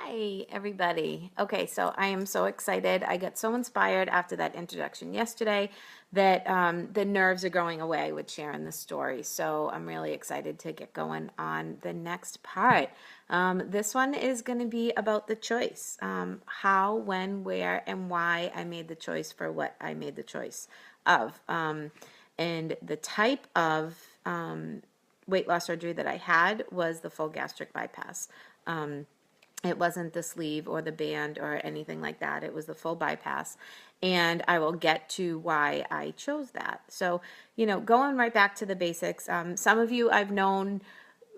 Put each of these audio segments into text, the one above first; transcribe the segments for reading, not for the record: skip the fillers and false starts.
Hi, everybody. Okay, so I am so excited. I got so inspired after that introduction yesterday that the nerves are going away with sharing the story. So I'm really excited to get going on the next part. This one is going to be about the choice, how, when, where, and why I made the choice for what I made the choice of. And the type of weight loss surgery that I had was the full gastric bypass. It wasn't the sleeve or the band or anything like that. It was the full bypass. And I will get to why I chose that. So, going right back to the basics, some of you I've known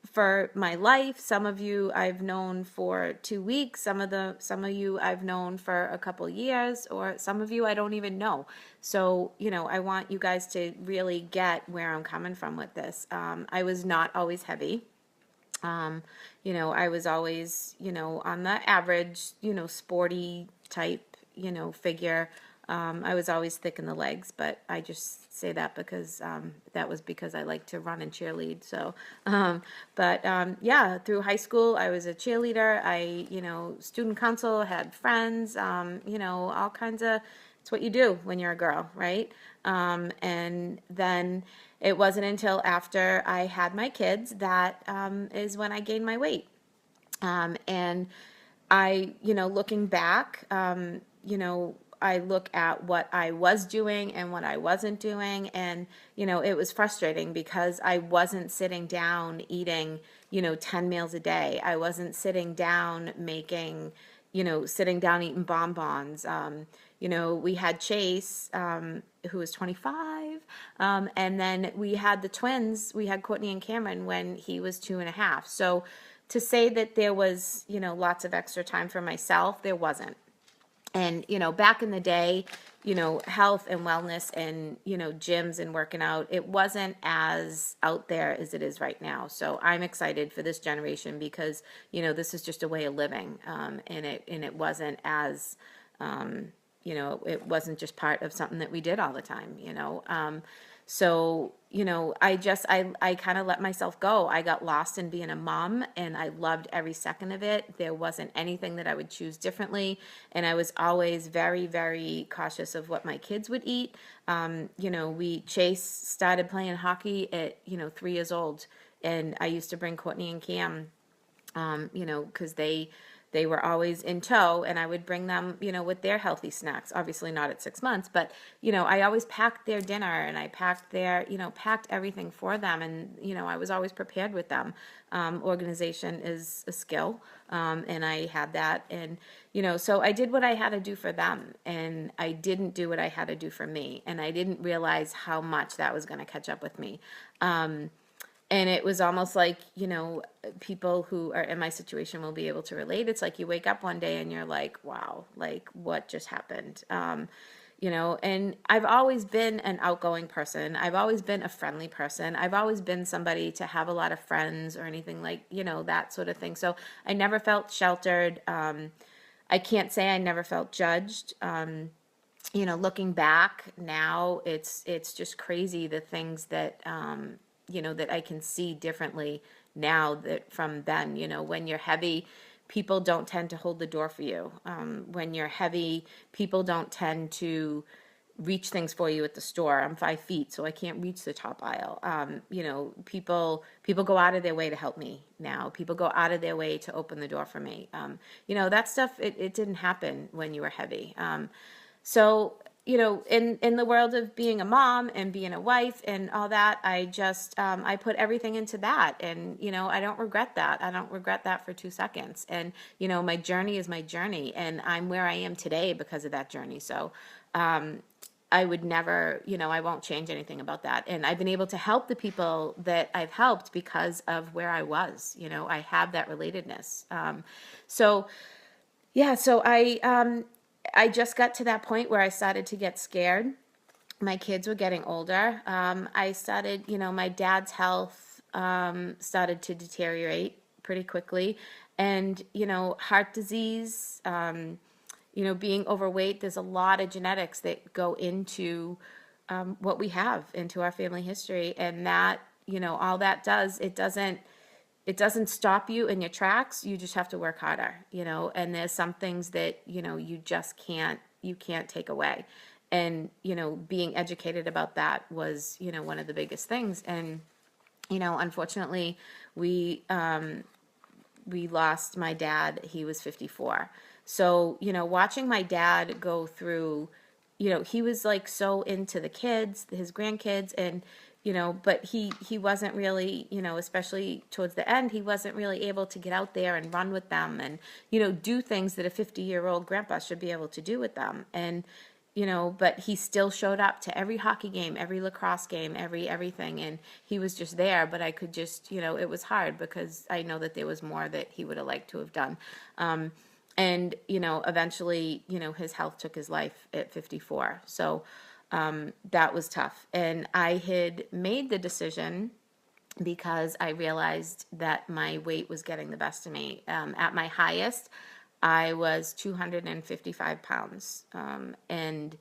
for my life, some of you I've known for 2 weeks, some of you I've known for a couple years, or some of you I don't even know. So, I want you guys to really get where I'm coming from with this. I was not always heavy. I was always, on the average, sporty type, figure. I was always thick in the legs, but I just say that because that was because I like to run and cheerlead. So, yeah, through high school, I was a cheerleader. Student council, had friends, all kinds of, it's what you do when you're a girl, right? And then it wasn't until after I had my kids that is when I gained my weight. And looking back, I look at what I was doing and what I wasn't doing. And, it was frustrating because I wasn't sitting down eating, 10 meals a day. I wasn't sitting down sitting down eating bonbons. We had Chase, who was 25. And then we had the twins. We had Courtney and Cameron when he was 2.5. So to say that there was, lots of extra time for myself, there wasn't. And, back in the day, health and wellness and, gyms and working out, it wasn't as out there as it is right now. So I'm excited for this generation because, this is just a way of living. And it wasn't as, it wasn't just part of something that we did all the time, So, I kind of let myself go. I got lost in being a mom and I loved every second of it. There wasn't anything that I would choose differently. And I was always very, very cautious of what my kids would eat. Chase started playing hockey at, 3 years old. And I used to bring Courtney and Cam, because they were always in tow, and I would bring them, with their healthy snacks. Obviously not at 6 months, but, I always packed their dinner and I packed packed everything for them. And, I was always prepared with them. Organization is a skill, and I had that. And, so I did what I had to do for them, and I didn't do what I had to do for me. And I didn't realize how much that was going to catch up with me. And it was almost like, people who are in my situation will be able to relate. It's like you wake up one day and you're like, wow, like what just happened? And I've always been an outgoing person. I've always been a friendly person. I've always been somebody to have a lot of friends or anything like, that sort of thing. So I never felt sheltered. I can't say I never felt judged. Looking back now, it's just crazy the things that, that I can see differently now that from then. When you're heavy, people don't tend to hold the door for you. When you're heavy, people don't tend to reach things for you at the store. I'm 5 feet, so I can't reach the top aisle. People go out of their way to help me now. People go out of their way to open the door for me. That stuff, it didn't happen when you were heavy. So, in the world of being a mom and being a wife and all that, I just, I put everything into that. And, I don't regret that. I don't regret that for 2 seconds. And, my journey is my journey. And I'm where I am today because of that journey. So, I would never, I won't change anything about that. And I've been able to help the people that I've helped because of where I was. I have that relatedness. So I just got to that point where I started to get scared. My kids were getting older. I started, my dad's health started to deteriorate pretty quickly. And, heart disease, being overweight, there's a lot of genetics that go into what we have, into our family history. And that, all that does, it doesn't it doesn't stop you in your tracks. You just have to work harder, and there's some things that, you just can't take away. And, being educated about that was, one of the biggest things. And, unfortunately, we, we lost my dad. He was 54. So, watching my dad go through, he was like so into the kids, his grandkids, and, but he wasn't really, especially towards the end, he wasn't really able to get out there and run with them and, do things that a 50-year-old grandpa should be able to do with them. And, but he still showed up to every hockey game, every lacrosse game, everything, and he was just there. But I could just, it was hard because I know that there was more that he would have liked to have done. And, eventually, his health took his life at 54. So that was tough. And I had made the decision because I realized that my weight was getting the best of me. At my highest, I was 255 pounds. And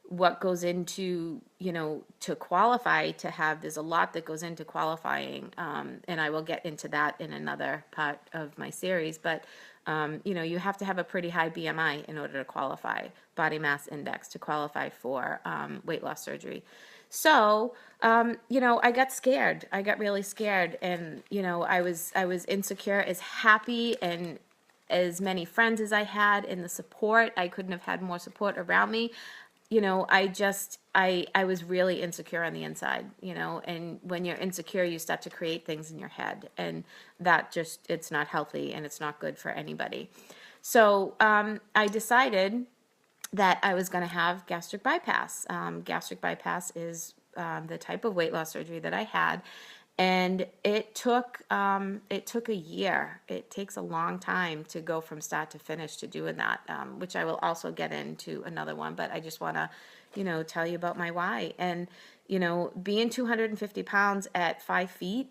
what goes into, to qualify to have, there's a lot that goes into qualifying. And I will get into that in another part of my series. But, you have to have a pretty high BMI in order to qualify, body mass index, to qualify for weight loss surgery. So, I got scared. I got really scared, and I was insecure. As happy and as many friends as I had, and the support, I couldn't have had more support around me. I was really insecure on the inside, and when you're insecure, you start to create things in your head, and that it's not healthy, and it's not good for anybody. So, I decided that I was going to have gastric bypass. Gastric bypass is the type of weight loss surgery that I had, and it took a year. It takes a long time to go from start to finish to doing that, which I will also get into another one. But I just want to, tell you about my why. And being 250 pounds at 5 feet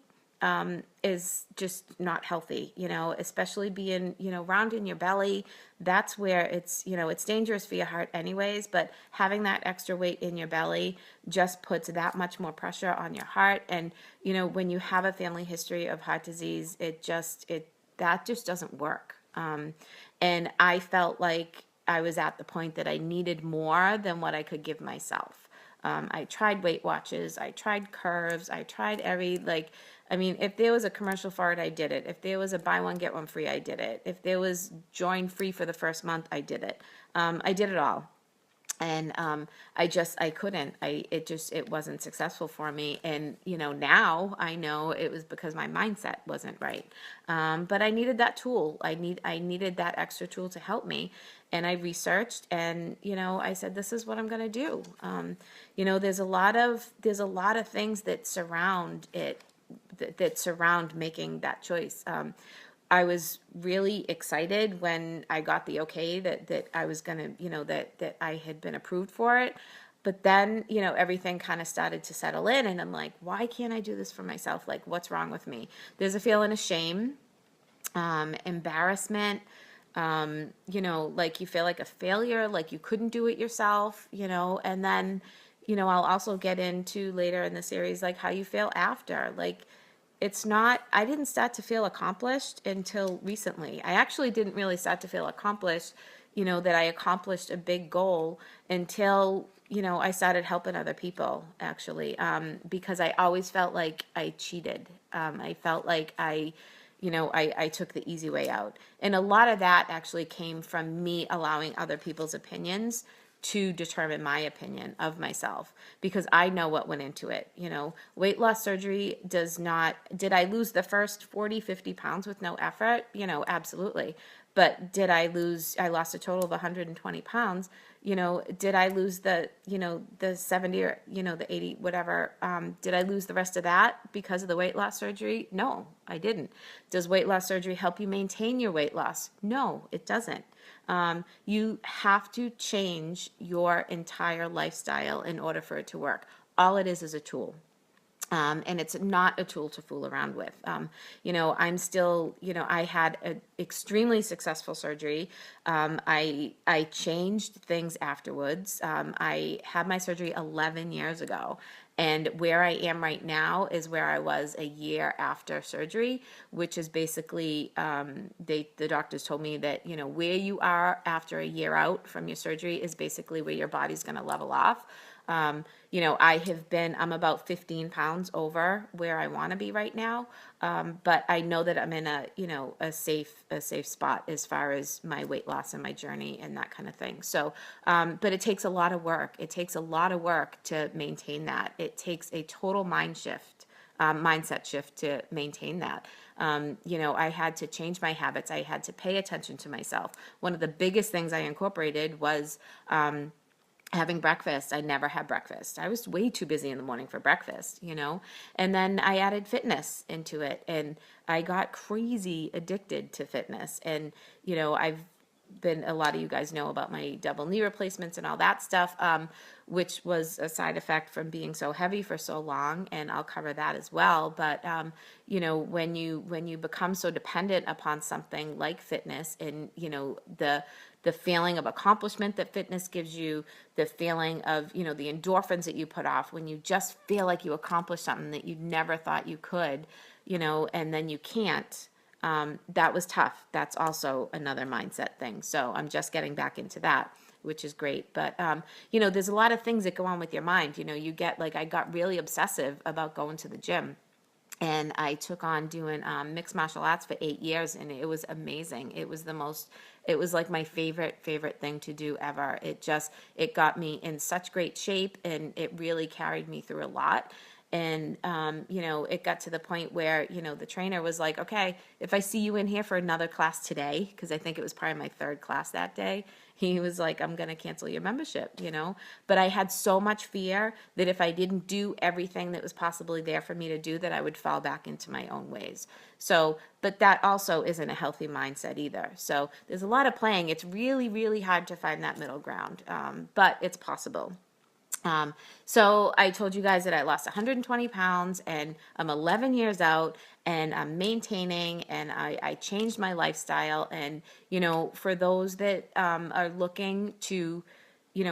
is just not healthy, especially being, round in your belly. That's where it's dangerous for your heart anyways, but having that extra weight in your belly just puts that much more pressure on your heart. And, when you have a family history of heart disease, that just doesn't work. And I felt like I was at the point that I needed more than what I could give myself. I tried Weight Watchers, I tried Curves, I tried if there was a commercial for it, I did it. If there was a buy one, get one free, I did it. If there was join free for the first month, I did it. I did it all. And I couldn't. It wasn't successful for me. And, now I know it was because my mindset wasn't right. But I needed that tool. I needed that extra tool to help me. And I researched, and, I said, this is what I'm going to do. There's a lot of things that surround it, that surround making that choice. I was really excited when I got the okay that I was going to, that I had been approved for it. But then, everything kind of started to settle in, and I'm like, why can't I do this for myself? Like, what's wrong with me? There's a feeling of shame, embarrassment, like you feel like a failure, like you couldn't do it yourself, and then, I'll also get into later in the series, like how you feel after, like, I didn't start to feel accomplished until recently. I actually didn't really start to feel accomplished, that I accomplished a big goal until, I started helping other people, actually, because I always felt like I cheated. I felt like I took the easy way out. And a lot of that actually came from me allowing other people's opinions to determine my opinion of myself, because I know what went into it. Weight loss surgery did I lose the first 40, 50 pounds with no effort? Absolutely. But I lost a total of 120 pounds. Did I lose the 70 or, the 80, whatever? Did I lose the rest of that because of the weight loss surgery? No, I didn't. Does weight loss surgery help you maintain your weight loss? No, it doesn't. You have to change your entire lifestyle in order for it to work. All it is a tool. And it's not a tool to fool around with. I'm still, I had an extremely successful surgery. I changed things afterwards. I had my surgery 11 years ago. And where I am right now is where I was a year after surgery, which is basically, the doctors told me that, where you are after a year out from your surgery is basically where your body's going to level off. I'm about 15 pounds over where I want to be right now. But I know that I'm in a safe spot as far as my weight loss and my journey and that kind of thing. So, but it takes a lot of work. It takes a lot of work to maintain that. It takes a total mindset shift to maintain that. I had to change my habits. I had to pay attention to myself. One of the biggest things I incorporated was, having breakfast. I never had breakfast. I was way too busy in the morning for breakfast. And then I added fitness into it, and I got crazy addicted to fitness. And, a lot of you guys know about my double knee replacements and all that stuff, which was a side effect from being so heavy for so long, and I'll cover that as well. But when you become so dependent upon something like fitness, and the feeling of accomplishment that fitness gives you, the feeling of the endorphins that you put off when you just feel like you accomplished something that you never thought you could, and then you can't. That was tough. That's also another mindset thing. So I'm just getting back into that, which is great. But, there's a lot of things that go on with your mind. I got really obsessive about going to the gym. And I took on doing mixed martial arts for 8 years, and it was amazing. It was like my favorite thing to do ever. It got me in such great shape, and it really carried me through a lot. And, it got to the point where, the trainer was like, okay, if I see you in here for another class today, because I think it was probably my third class that day, he was like, I'm going to cancel your membership. But I had so much fear that if I didn't do everything that was possibly there for me to do, that I would fall back into my own ways. So, but that also isn't a healthy mindset either. So there's a lot of playing. It's really, really hard to find that middle ground, but it's possible. So I told you guys that I lost 120 pounds, and I'm 11 years out, and I'm maintaining, and I changed my lifestyle. And, for those that are looking to,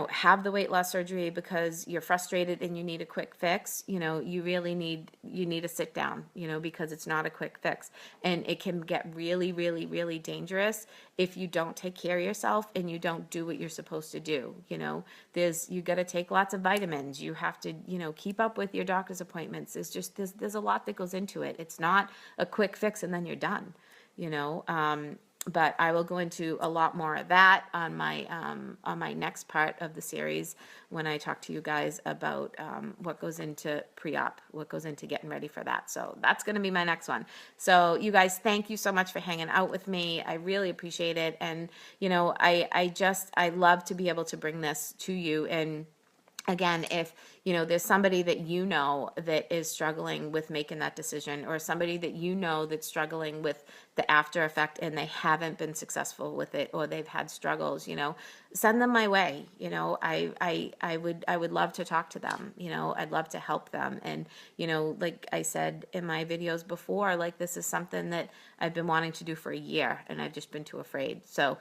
have the weight loss surgery because you're frustrated and you need a quick fix, you really need to sit down, because it's not a quick fix. And it can get really, really, really dangerous if you don't take care of yourself and you don't do what you're supposed to do. You got to take lots of vitamins. You have to, keep up with your doctor's appointments. There's a lot that goes into it. It's not a quick fix and then you're done, but I will go into a lot more of that on my next part of the series when I talk to you guys about what goes into pre-op, what goes into getting ready for that. So that's going to be my next one. So you guys, thank you so much for hanging out with me. I really appreciate it. And, I love to be able to bring this to you. And again, if there's somebody that that is struggling with making that decision, or somebody that that's struggling with the after effect and they haven't been successful with it, or they've had struggles, send them my way. I would love to talk to them. I'd love to help them. And like I said in my videos before, like, this is something that I've been wanting to do for a year, and I've just been too afraid. So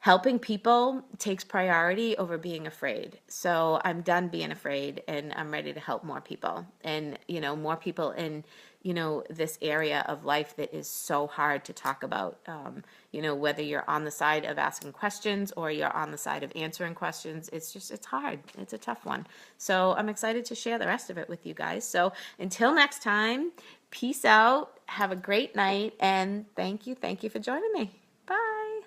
helping people takes priority over being afraid. So I'm done being afraid, and I'm ready to help more people, and, more people in, this area of life that is so hard to talk about. Whether you're on the side of asking questions or you're on the side of answering questions, it's hard. It's a tough one. So I'm excited to share the rest of it with you guys. So until next time, peace out. Have a great night. And thank you. Thank you for joining me. Bye.